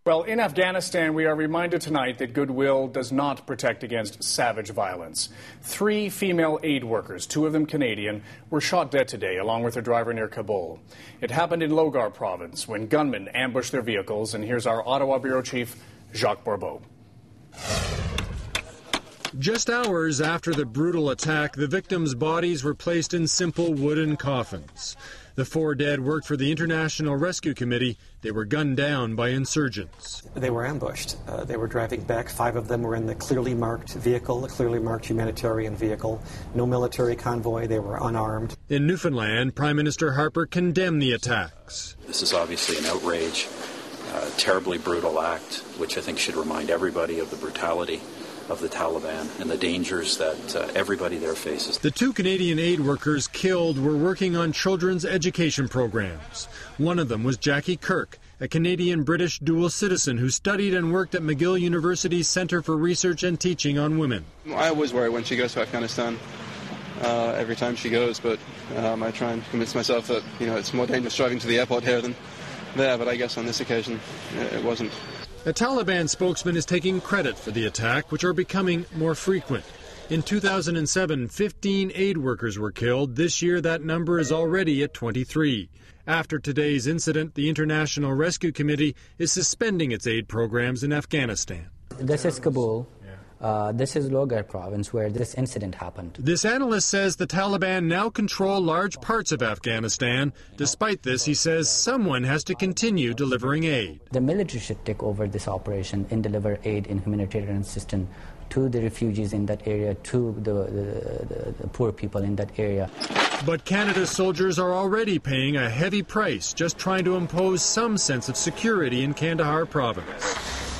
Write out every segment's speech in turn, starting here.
Well, in Afghanistan, we are reminded tonight that goodwill does not protect against savage violence. 3 female aid workers, 2 of them Canadian, were shot dead today, along with their driver near Kabul. It happened in Logar province when gunmen ambushed their vehicles. And here's our Ottawa Bureau Chief, Jacques Bourbeau. Just hours after the brutal attack, the victims' bodies were placed in simple wooden coffins. The 4 dead worked for the International Rescue Committee. They were gunned down by insurgents. They were ambushed. They were driving back. 5 of them were in the clearly marked vehicle, a clearly marked humanitarian vehicle. No military convoy. They were unarmed. In Newfoundland, Prime Minister Harper condemned the attacks. This is obviously an outrage, a terribly brutal act, which I think should remind everybody of the brutality of the Taliban and the dangers that everybody there faces. The 2 Canadian aid workers killed were working on children's education programs. One of them was Jackie Kirk, a Canadian-British dual citizen who studied and worked at McGill University's Centre for Research and Teaching on Women. I always worry when she goes to Afghanistan, every time she goes, but I try and convince myself that it's more dangerous driving to the airport here than there, but I guess on this occasion it wasn't. A Taliban spokesman is taking credit for the attack, which are becoming more frequent. In 2007, 15 aid workers were killed. This year, that number is already at 23. After today's incident, the International Rescue Committee is suspending its aid programs in Afghanistan. This is Kabul. This is Logar province where this incident happened. This analyst says the Taliban now control large parts of Afghanistan. Despite this, he says someone has to continue delivering aid. The military should take over this operation and deliver aid in humanitarian assistance to the refugees in that area, to the poor people in that area. But Canada's soldiers are already paying a heavy price just trying to impose some sense of security in Kandahar province.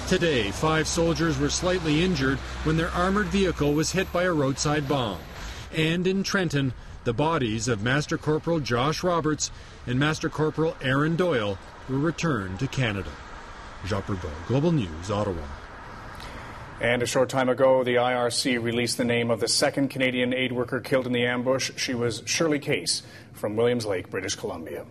Today, 5 soldiers were slightly injured when their armored vehicle was hit by a roadside bomb. And in Trenton, the bodies of Master Corporal Josh Roberts and Master Corporal Aaron Doyle were returned to Canada. Jacques Bourbeau, Global News, Ottawa. And a short time ago, the IRC released the name of the 2nd Canadian aid worker killed in the ambush. She was Shirley Case from Williams Lake, British Columbia.